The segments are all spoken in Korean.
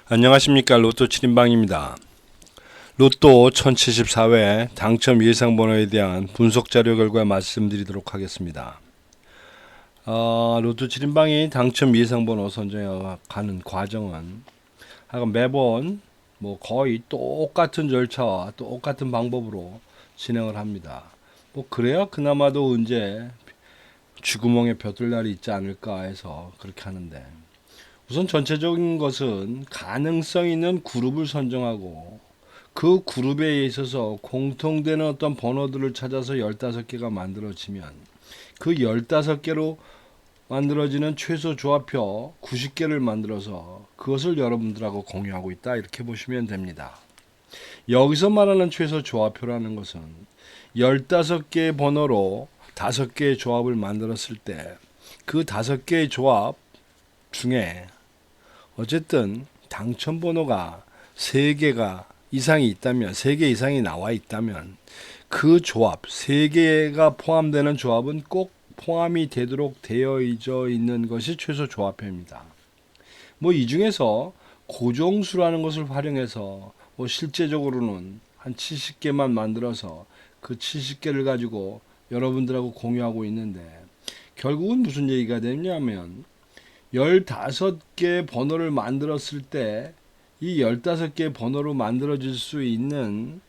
안녕하십니까. 로또 7인방입니다. 로또 1074회 당첨 예상번호에 대한 분석자료 결과 말씀드리도록 하겠습니다. 로또 7인방이 당첨 예상번호 선정해가는 과정은 하여간 매번 거의 똑같은 절차와 똑같은 방법으로 진행을 합니다. 그래야 그나마도 언제 쥐구멍에 벼들 날이 있지 않을까 해서 그렇게 하는데, 우선 전체적인 것은 가능성 있는 그룹을 선정하고 그 그룹에 있어서 공통되는 어떤 번호들을 찾아서 15개가 만들어지면 그 15개로 만들어지는 최소 조합표 90개를 만들어서 그것을 여러분들하고 공유하고 있다, 이렇게 보시면 됩니다. 여기서 말하는 최소 조합표라는 것은 15개의 번호로 5개의 조합을 만들었을 때 그 5개의 조합 중에 어쨌든 당첨 번호가 3개가 이상이 있다면, 3개 이상이 나와 있다면 그 조합, 3개가 포함되는 조합은 꼭 포함이 되도록 되어 있는 것이 최소 조합표입니다. 이 중에서 고정수라는 것을 활용해서 실제적으로는 한 70개만 만들어서 그 70개를 가지고 여러분들하고 공유하고 있는데, 결국은 무슨 얘기가 되냐면 15개 번호를 만들었을 때 이 15개 번호로 만들어질 수 있는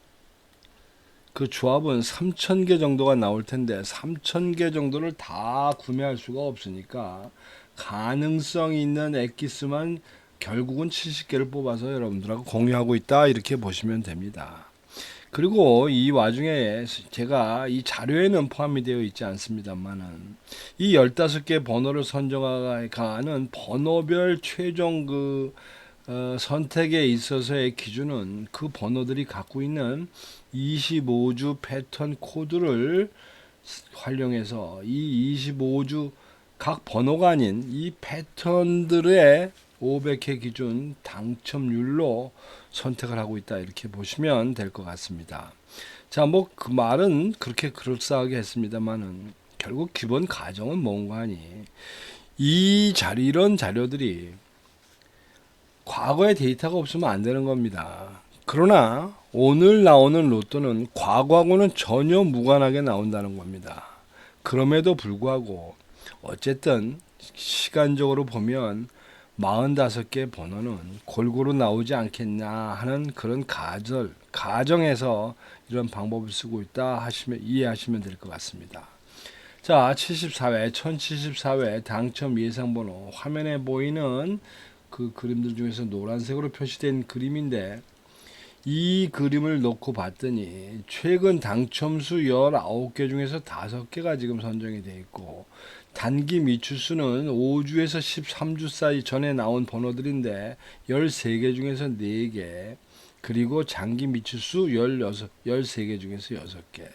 그 조합은 3,000개 정도가 나올 텐데 3,000개 정도를 다 구매할 수가 없으니까 가능성 있는 엑기스만 결국은 70개를 뽑아서 여러분들하고 공유하고 있다, 이렇게 보시면 됩니다. 그리고 이 와중에 제가 이 자료에는 포함이 되어 있지 않습니다만은 이 15개 번호를 선정하는 번호별 최종 선택에 있어서의 기준은 그 번호들이 갖고 있는 25주 패턴 코드를 활용해서 이 25주 각 번호가 아닌 이 패턴들의 500회 기준 당첨률로 선택을 하고 있다, 이렇게 보시면 될 것 같습니다. 자, 그 말은 그렇게 그럴싸하게 했습니다만은 결국 기본 가정은 뭔가 하니 이런 자료들이 과거의 데이터가 없으면 안 되는 겁니다. 그러나 오늘 나오는 로또는 과거하고는 전혀 무관하게 나온다는 겁니다. 그럼에도 불구하고 어쨌든 시간적으로 보면 45개 번호는 골고루 나오지 않겠냐 하는 그런 가정에서 이런 방법을 쓰고 있다 이해하시면 될 것 같습니다. 자, 1074회 당첨 예상번호, 화면에 보이는 그 그림들 중에서 노란색으로 표시된 그림인데, 이 그림을 놓고 봤더니 최근 당첨수 19개 중에서 5개가 지금 선정이 되어 있고, 단기 미추수는 5주에서 13주 사이 전에 나온 번호들인데 13개 중에서 4개, 그리고 장기 미추수 13개 중에서 6개.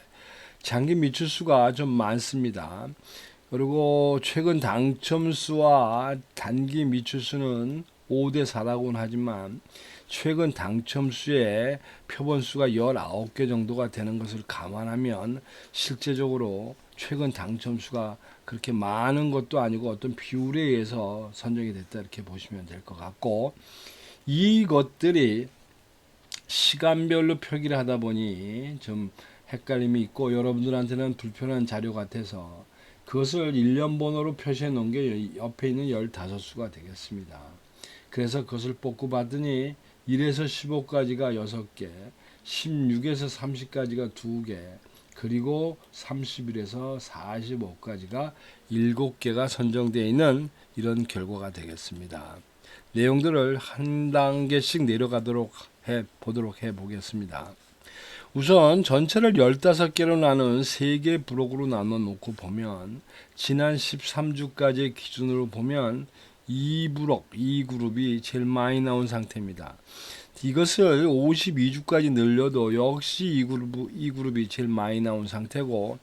장기 미추수가 좀 많습니다. 그리고 최근 당첨수와 단기 미추수는 5대 4라고는 하지만 최근 당첨수의 표본수가 19개 정도가 되는 것을 감안하면 실제적으로 최근 당첨수가 그렇게 많은 것도 아니고 어떤 비율에 의해서 선정이 됐다, 이렇게 보시면 될 것 같고, 이것들이 시간별로 표기를 하다 보니 좀 헷갈림이 있고 여러분들한테는 불편한 자료 같아서 그것을 1년 번호로 표시해 놓은 게 옆에 있는 15수가 되겠습니다. 그래서 그것을 뽑고 봤더니 1에서 15까지가 6개, 16에서 30까지가 2개, 그리고 31에서 45까지가 7개가 선정되어 있는 이런 결과가 되겠습니다. 내용들을 한 단계씩 내려가도록 보도록 해보겠습니다. 우선 전체를 15개로 나눈 3개 브록으로 나눠 놓고 보면 지난 13주까지 기준으로 보면 2브록, 2그룹이 제일 많이 나온 상태입니다. 이것을 52주까지 늘려도 역시 2그룹이 제일 많이 나온 상태고,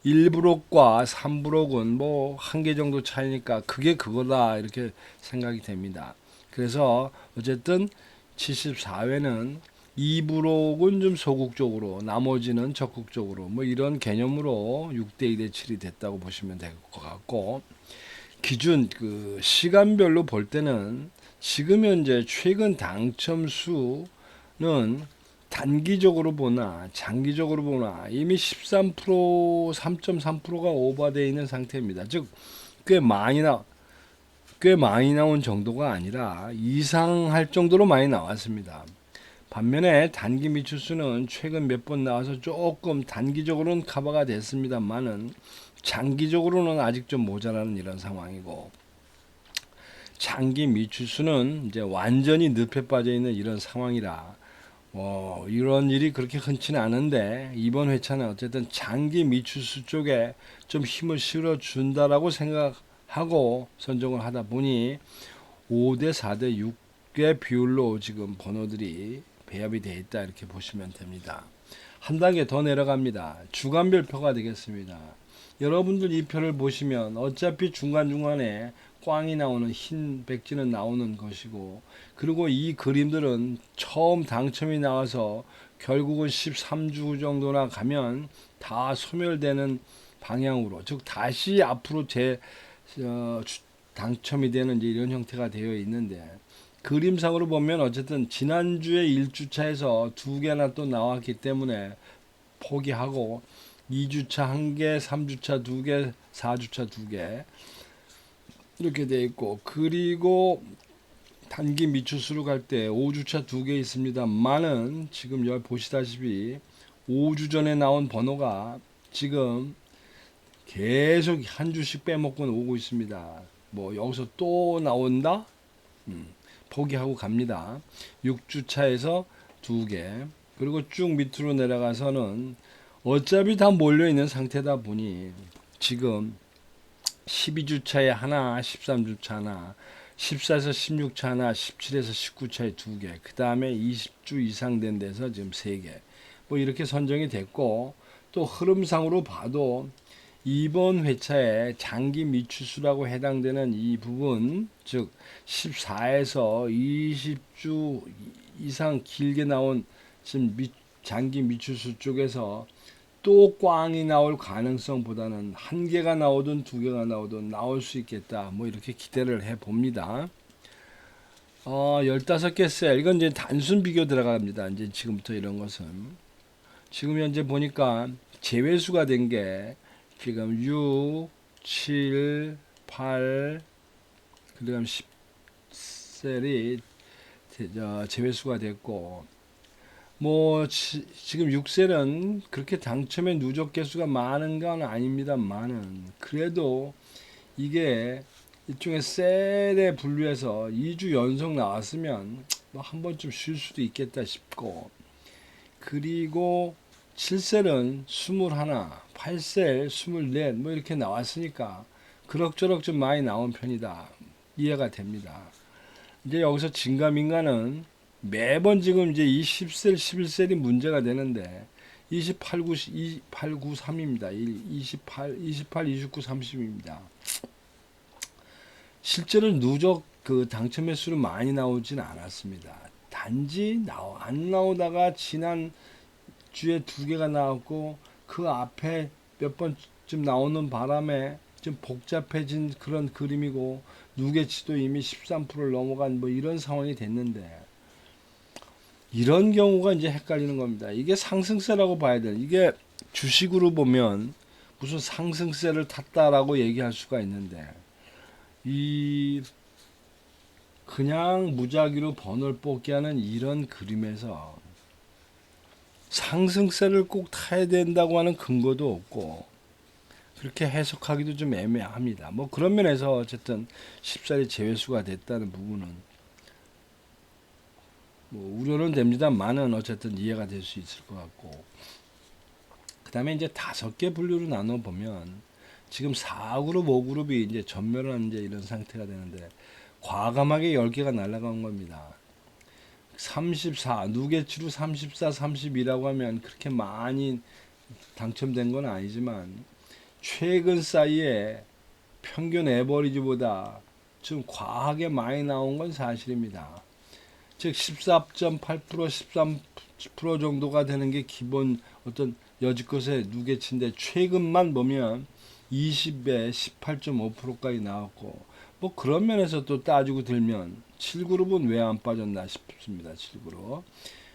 1브록과 3브록은 한 개 정도 차이니까 그게 그거다, 이렇게 생각이 됩니다. 그래서 어쨌든 74회는 2브록은 좀 소극적으로, 나머지는 적극적으로 이런 개념으로 6대 2대 7이 됐다고 보시면 될 것 같고, 기준 시간별로 볼 때는 지금 현재 최근 당첨 수는 단기적으로 보나 장기적으로 보나 이미 13%, 3.3%가 오버되어 있는 상태입니다. 즉 꽤 많이 나온 정도가 아니라 이상할 정도로 많이 나왔습니다. 반면에 단기 미추수는 최근 몇 번 나와서 조금 단기적으로는 커버가 됐습니다만은 장기적으로는 아직 좀 모자라는 이런 상황이고, 장기 미추수는 이제 완전히 늪에 빠져 있는 이런 상황이라 이런 일이 그렇게 흔치는 않은데, 이번 회차는 어쨌든 장기 미추수 쪽에 좀 힘을 실어 준다라고 생각하고 선정을 하다 보니 5대 4대 6의 비율로 지금 번호들이 배합이 되어 있다, 이렇게 보시면 됩니다. 한 단계 더 내려갑니다. 주간별 표가 되겠습니다. 여러분들 이 표를 보시면 어차피 중간중간에 꽝이 나오는 흰 백지는 나오는 것이고, 그리고 이 그림들은 처음 당첨이 나와서 결국은 13주 정도나 가면 다 소멸되는 방향으로, 즉 다시 앞으로 당첨이 되는 이제 이런 형태가 되어 있는데, 그림상으로 보면 어쨌든 지난주에 1주차에서 두 개나 또 나왔기 때문에 포기하고 2주차 1개, 3주차 2개, 4주차 2개 이렇게 되어 있고, 그리고 단기 미추수로 갈 때 5주차 2개 있습니다만은 지금 여기 보시다시피 5주 전에 나온 번호가 지금 계속 한 주씩 빼먹고 오고 있습니다. 뭐 여기서 또 나온다? 포기하고 갑니다. 6주차에서 2개, 그리고 쭉 밑으로 내려가서는 어차피 다 몰려있는 상태다 보니 지금 12주차에 하나, 13주차 하나, 14에서 16차 하나, 17에서 19차에 2개, 그 다음에 20주 이상 된 데서 지금 3개, 뭐 이렇게 선정이 됐고, 또 흐름상으로 봐도 이번 회차에 장기 미추수라고 해당되는 이 부분, 즉 14에서 20주 이상 길게 나온 지금 장기 미추수 쪽에서 또 꽝이 나올 가능성보다는 한 개가 나오든 두 개가 나오든 나올 수 있겠다, 뭐 이렇게 기대를 해 봅니다. 15개 셀, 이건 이제 단순 비교 들어갑니다. 이제 지금부터 이런 것은 지금 현재 보니까 제외수가 된 게 지금 6, 7, 8, 그다음 10셀이 제외수가 됐고, 뭐 지금 6셀은 그렇게 당첨의 누적 개수가 많은 건 아닙니다만은, 그래도 이게 일종의 셀에 분류해서 2주 연속 나왔으면 뭐 한 번쯤 쉴 수도 있겠다 싶고, 그리고 7셀은 21, 8셀 24, 뭐 이렇게 나왔으니까 그럭저럭 좀 많이 나온 편이다, 이해가 됩니다. 이제 여기서 진가민가는 매번 지금 이제 이 10셀, 11셀이 문제가 되는데 28, 9, 28, 9, 3입니다. 28, 29, 30입니다. 실제로 누적 그 당첨 횟수는 많이 나오진 않았습니다. 단지 안 나오다가 지난 주에 2개가 나왔고, 그 앞에 몇 번쯤 나오는 바람에 좀 복잡해진 그런 그림이고, 누계치도 이미 13%를 넘어간 뭐 이런 상황이 됐는데, 이런 경우가 이제 헷갈리는 겁니다. 이게 상승세라고 봐야 돼. 이게 주식으로 보면 무슨 상승세를 탔다라고 얘기할 수가 있는데, 이 그냥 무작위로 번호를 뽑기 하는 이런 그림에서 상승세를 꼭 타야 된다고 하는 근거도 없고, 그렇게 해석하기도 좀 애매합니다. 뭐 그런 면에서 어쨌든 10살이 제외수가 됐다는 부분은 뭐 우려는 됩니다만은 어쨌든 이해가 될 수 있을 것 같고, 그 다음에 이제 5개 분류로 나눠 보면 지금 4그룹, 5그룹이 이제 전멸한 이제 이런 상태가 되는데, 과감하게 10개가 날아간 겁니다. 34, 누계치로 34, 32라고 하면 그렇게 많이 당첨된 건 아니지만, 최근 사이에 평균 에버리지보다 좀 과하게 많이 나온 건 사실입니다. 즉 14.8%, 13% 정도가 되는 게 기본 어떤 여지껏의 누계치인데, 최근만 보면 20에 18.5%까지 나왔고, 뭐 그런 면에서 또 따지고 들면 7그룹은 왜 안 빠졌나 싶습니다. 7그룹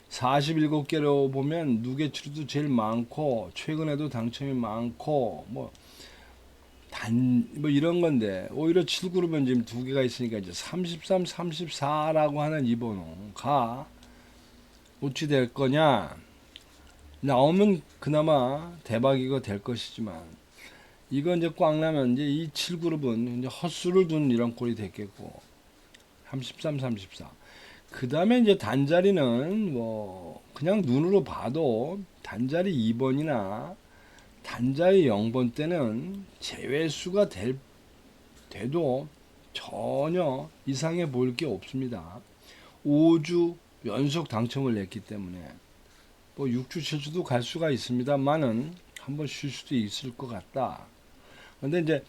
47개로 보면 누계추리도 제일 많고 최근에도 당첨이 많고 뭐 이런 건데 오히려 7그룹은 지금 두 개가 있으니까 이제 33, 34라고 하는 이 번호가 어찌 될 거냐 나오면 그나마 대박이가 될 것이지만 이건 이제 꽉 나면 이제 이 7그룹은 이제 헛수를 둔 이런 꼴이 됐겠고 33, 34. 그 다음에 이제 단자리는 뭐 그냥 눈으로 봐도 단자리 2번이나 단자리 0번 때는 제외수가 돼도 전혀 이상해 보일 게 없습니다. 5주 연속 당첨을 냈기 때문에 뭐 6주, 7주도 갈 수가 있습니다만은 한번 쉴 수도 있을 것 같다. 근데 이제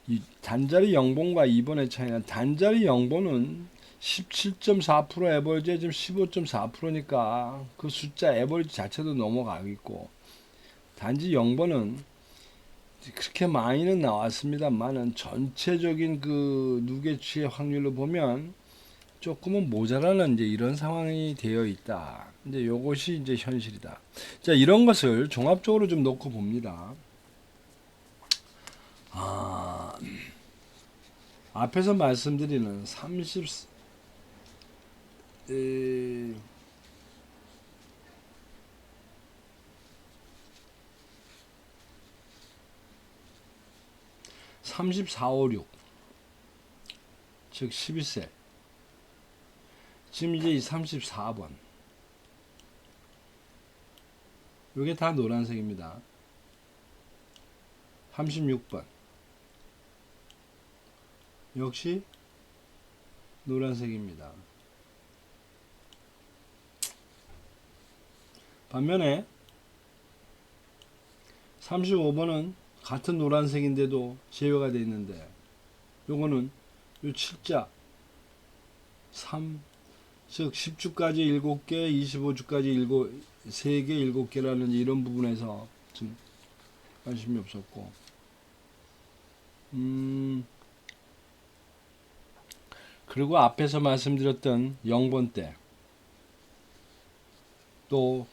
이 단자리 0번과 2번의 차이는 단자리 0번은 17.4% 에버리지에 지금 15.4%니까 그 숫자 에버리지 자체도 넘어가겠고 단지 0번은 그렇게 많이는 나왔습니다만은 전체적인 그 누계치의 확률로 보면 조금은 모자라는 이제 이런 상황이 되어 있다. 이제 요것이 이제 현실이다. 자, 이런 것을 종합적으로 좀 놓고 봅니다. 앞에서 말씀드리는 34, 5, 6, 즉 12세. 지금 이제 이 34번. 이게 다 노란색입니다. 36번. 역시 노란색입니다. 반면에 35번은 같은 노란색인데도 제외가 되어 있는데 요거는 요 7자 3, 즉 10주까지 7개, 25주까지 3개, 7개라는 이런 부분에서 좀 관심이 없었고 그리고 앞에서 말씀드렸던 0번 때 또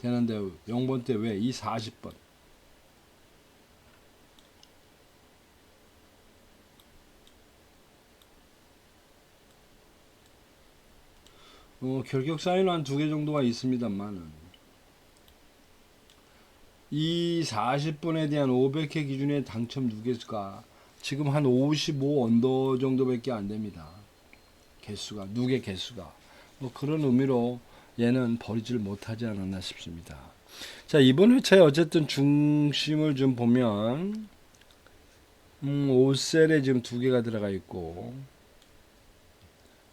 되는데 0번 때 왜 이 40번 결격 사인은 한 2개 정도가 있습니다만은 이 40번에 대한 500회 기준의 당첨 누계수가 지금 한 55 언더 정도밖에 안 됩니다. 개수가 누계 개수가 뭐 그런 의미로 얘는 버리지를 못하지 않았나 싶습니다. 자, 이번 회차에 어쨌든 중심을 좀 보면 5셀에 지금 2개가 들어가 있고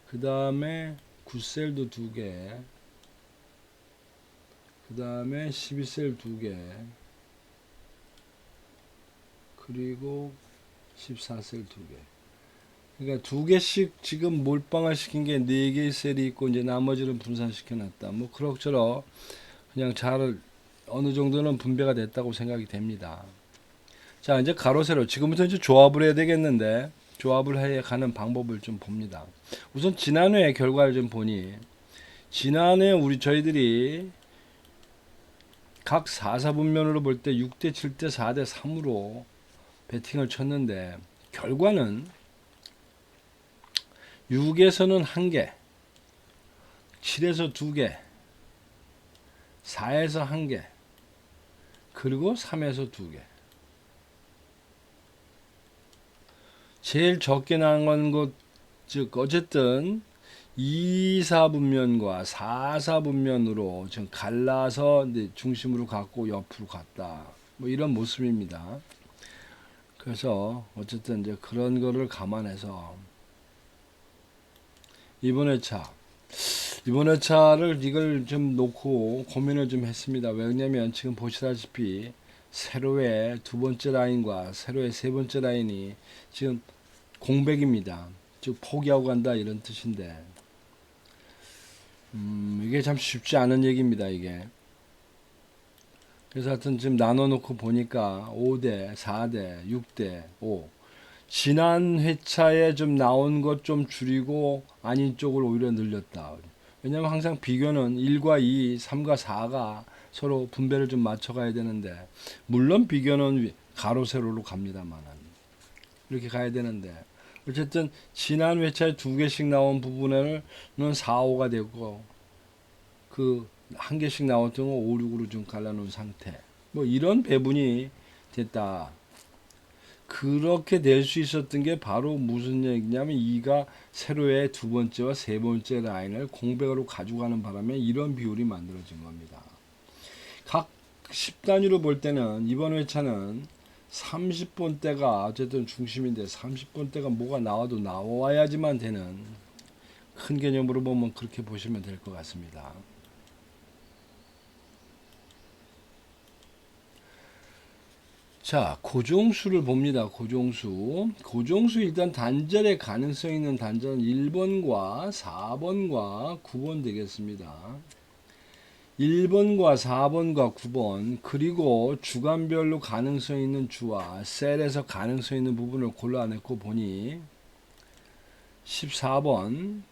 그 다음에 9셀도 2개 그 다음에 12셀 2개 그리고 14셀 2개 그러니까 2개씩 지금 몰빵을 시킨 게 4개의 셀이 있고 이제 나머지는 분산시켜 놨다. 뭐 그럭저럭 그냥 잘 어느 정도는 분배가 됐다고 생각이 됩니다. 자, 이제 가로 세로 지금부터 이제 조합을 해야 되겠는데 조합을 해 가는 방법을 좀 봅니다. 우선 지난해 결과를 좀 보니 지난해 저희들이 각 4사분면으로 볼 때 6대 7대 4대 3으로 배팅을 쳤는데 결과는 6에서는 1개, 7에서 2개, 4에서 1개, 그리고 3에서 2개. 제일 적게 나온 것, 즉 어쨌든 2사분면과 4사분면으로 지금 갈라서 중심으로 갔고 옆으로 갔다. 뭐 이런 모습입니다. 그래서 어쨌든 이제 그런 거를 감안해서 이번 회차를 이걸 좀 놓고 고민을 좀 했습니다. 왜냐면 지금 보시다시피 세로의 2번째 라인과 세로의 3번째 라인이 지금 공백입니다. 즉 포기하고 간다 이런 뜻인데 이게 참 쉽지 않은 얘기입니다. 이게 그래서 하여튼 지금 나눠 놓고 보니까 5대 4대 6대 5 지난 회차에 좀 나온 것 좀 줄이고 아닌 쪽을 오히려 늘렸다. 왜냐하면 항상 비교는 1과 2, 3과 4가 서로 분배를 좀 맞춰가야 되는데, 물론 비교는 가로 세로로 갑니다만은 이렇게 가야 되는데, 어쨌든 지난 회차에 두 개씩 나온 부분에는 4, 5가 되고 그 한 개씩 나왔던 거 5, 6으로 좀 갈라놓은 상태. 뭐 이런 배분이 됐다. 그렇게 될 수 있었던 게 바로 무슨 얘기냐면, 이가 세로의 두 번째와 세 번째 라인을 공백으로 가져가는 바람에 이런 비율이 만들어진 겁니다. 각 10단위로 볼 때는 이번 회차는 30번대가 어쨌든 중심인데, 30번대가 뭐가 나와도 나와야지만 되는 큰 개념으로 보면 그렇게 보시면 될 것 같습니다. 자, 고정수를 봅니다. 고정수 일단 단절의 가능성 있는 단절은 1번과 4번과 9번 되겠습니다. 1번과 4번과 9번, 그리고 주간별로 가능성 있는 주와 셀에서 가능성 있는 부분을 골라냈고 보니 14번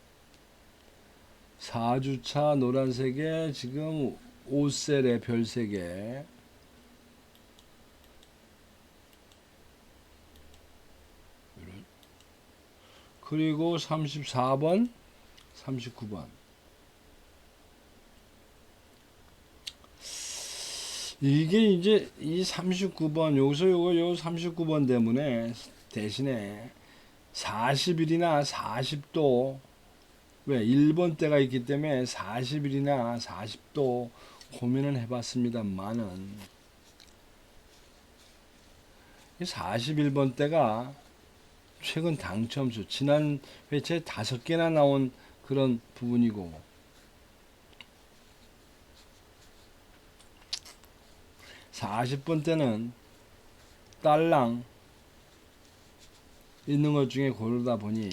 4주차 노란색에 지금 5셀에 별 3개, 그리고 34번, 39번. 이게 이제 이 39번, 여기서 요 39번 때문에 대신에 40일이나 40도, 왜 1번 때가 있기 때문에 40일이나 40도 고민을 해봤습니다만은, 41번 때가 최근 당첨수, 지난 회차에 5개나 나온 그런 부분이고, 40번 때는 딸랑 있는 것 중에 고르다 보니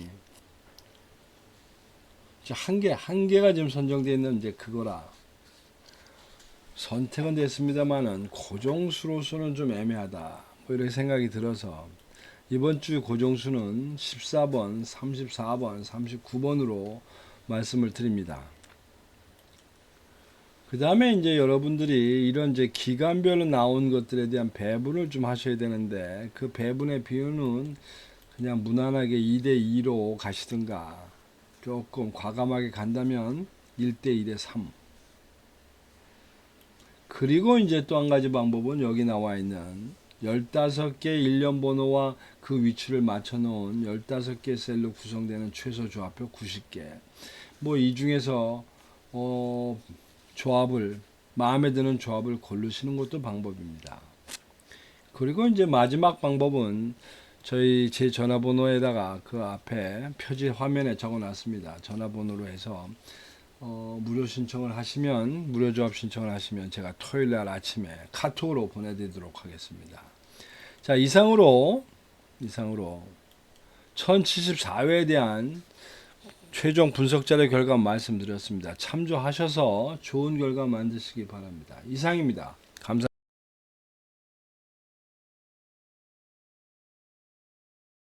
한 개가 지금 선정되어 있는 이제 그거라 선택은 됐습니다만은 고정수로서는 좀 애매하다, 뭐 이렇게 생각이 들어서 이번 주 고정수는 14번, 34번, 39번으로 말씀을 드립니다. 그 다음에 이제 여러분들이 이런 이제 기간별로 나온 것들에 대한 배분을 좀 하셔야 되는데, 그 배분의 비율은 그냥 무난하게 2대2로 가시든가, 조금 과감하게 간다면 1대1대 3. 그리고 이제 또 한 가지 방법은 여기 나와 있는 15개 일련 번호와 그 위치를 맞춰 놓은 15개 셀로 구성되는 최소 조합표 90개. 뭐 이 중에서 조합을, 마음에 드는 조합을 고르시는 것도 방법입니다. 그리고 이제 마지막 방법은 제 전화번호에다가 그 앞에 표지 화면에 적어 놨습니다. 전화번호로 해서 무료 신청을 하시면, 무료 조합 신청을 하시면 제가 토요일날 아침에 카톡으로 보내드리도록 하겠습니다. 자, 이상으로 1074회에 대한 최종 분석 자료 결과 말씀드렸습니다. 참조하셔서 좋은 결과 만드시기 바랍니다. 이상입니다.